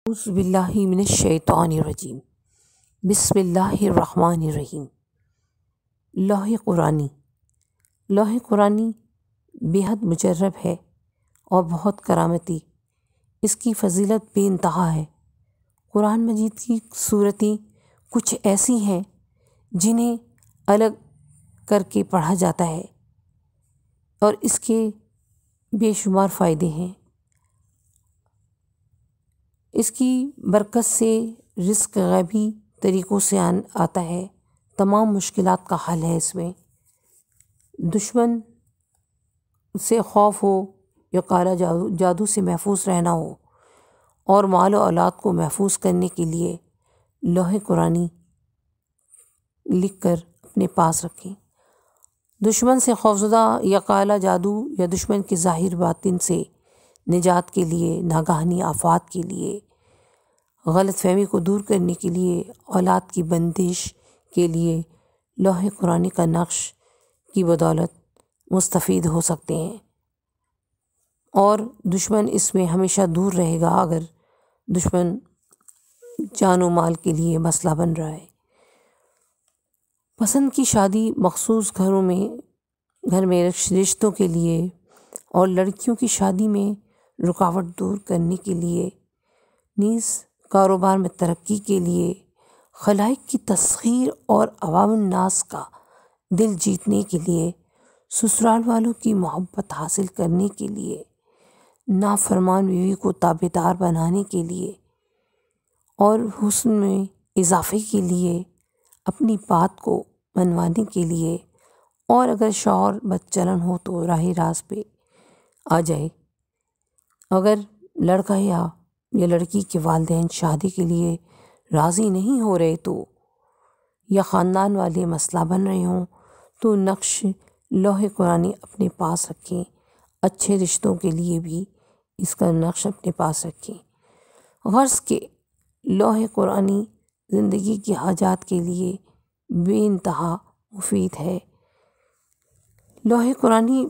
اعوذ باللہ من الشیطان الرجیم بسم اللہ الرحمن الرحیم۔ لوح قرآنی بےحد مجرب ہے اور بہت کرامتی، اس کی فضیلت بے انتہا ہے۔ قرآن مجید کی صورتیں کچھ ایسی ہیں جنہیں الگ کر کے پڑھا جاتا ہے اور اس کے بے شمار فائدے ہیں۔ اس کی برکت سے رزق غیبی طریقوں سے آتا ہے، تمام مشکلات کا حل ہے۔ اس میں دشمن سے خوف ہو یا کالا جادو سے محفوظ رہنا ہو اور مال و اولاد کو محفوظ کرنے کے لیے لوح قرآنی لکھ کر اپنے پاس رکھیں۔ دشمن سے خوفزدہ یا کالا جادو یا دشمن کے ظاہر باطن سے نجات کے لیے، ناگہانی آفات کے لیے، غلط فہمی کو دور کرنے کے لیے، اولاد کی بندش کے لیے لوح قرآنی کا نقش کی بدولت مستفید ہو سکتے ہیں، اور دشمن اس میں ہمیشہ دور رہے گا اگر دشمن جان و مال کے لیے مسئلہ بن رہا ہے۔ پسند کی شادی مخصوص گھر میں رشتوں کے لیے اور لڑکیوں کی شادی میں رکاوٹ دور کرنے کے لیے، نیز کاروبار میں ترقی کے لیے، خلائق کی تسخیر اور عوام الناس کا دل جیتنے کے لیے، سسرال والوں کی محبت حاصل کرنے کے لیے، نافرمان بیوی کو تابعدار بنانے کے لیے اور حسن میں اضافے کے لیے، اپنی بات کو منوانے کے لیے، اور اگر شوہر بد چلن ہو تو راہ راست پہ آ جائے۔ اگر لڑکا یا لڑکی کے والدین شادی کے لیے راضی نہیں ہو رہے تو، یا خاندان والے مسئلہ بن رہے ہوں تو نقش لوح قرآنی اپنے پاس رکھیں۔ اچھے رشتوں کے لیے بھی اس کا نقش اپنے پاس رکھیں۔ غرض کہ لوح قرآنی زندگی کی حاجات کے لیے بے انتہا مفید ہے۔ لوح قرآنی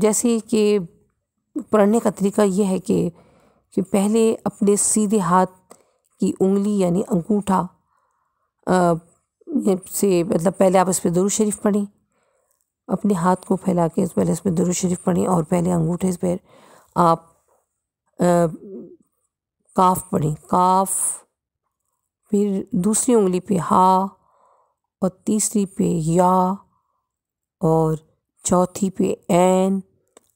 جیسے کہ پڑھنے کا طریقہ یہ ہے کہ پہلے اپنے سیدھے ہاتھ کی انگلی یعنی انگوٹھا سے، مطلب پہلے آپ اس پہ درود شریف پڑھیں، اپنے ہاتھ کو پھیلا کے پہلے اس پہ درود شریف پڑھیں، اور پہلے انگوٹھے پہ آپ کاف پڑھیں، کاف، پھر دوسری انگلی پہ ہا، اور تیسری پہ یا، اور چوتھی پہ عین،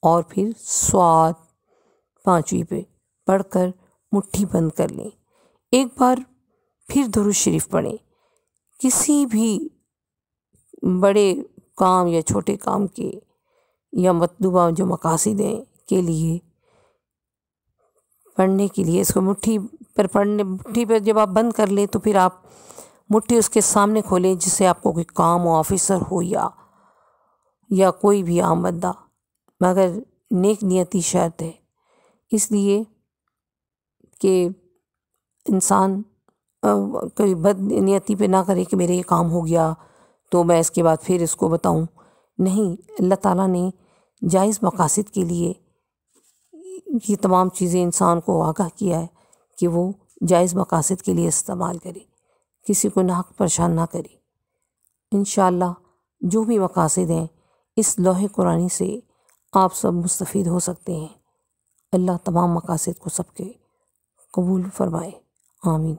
اور پھر صاد، پانچویں پہ پڑھ کر مٹھی بند کر لیں۔ ایک بار پھر درود شریف پڑھیں۔ کسی بھی بڑے کام یا چھوٹے کام کے یا مطلوبہ جو مقاصد ہیں کے لیے پڑھنے کے لیے اس کو مٹھی پہ جب آپ بند کر لیں تو پھر آپ مٹھی اس کے سامنے کھولیں، جس سے آپ کو کوئی کام ہو، آفیسر ہو یا کوئی بھی عام بندہ، مگر نیک نیتی شرط ہے، اس لیے کہ انسان کوئی بد نیتی پہ نہ کرے کہ میرے یہ کام ہو گیا تو میں اس کے بعد پھر اس کو بتاؤں۔ نہیں، اللہ تعالیٰ نے جائز مقاصد کے لیے یہ تمام چیزیں انسان کو آگاہ کیا ہے کہ وہ جائز مقاصد کے لیے استعمال کرے، کسی کو ناحق پریشان نہ کرے۔ انشاءاللہ جو بھی مقاصد ہیں اس لوح قرآنی سے آپ سب مستفید ہو سکتے ہیں۔ اللہ تمام مقاصد کو سب کے قبول فرمائے، آمین۔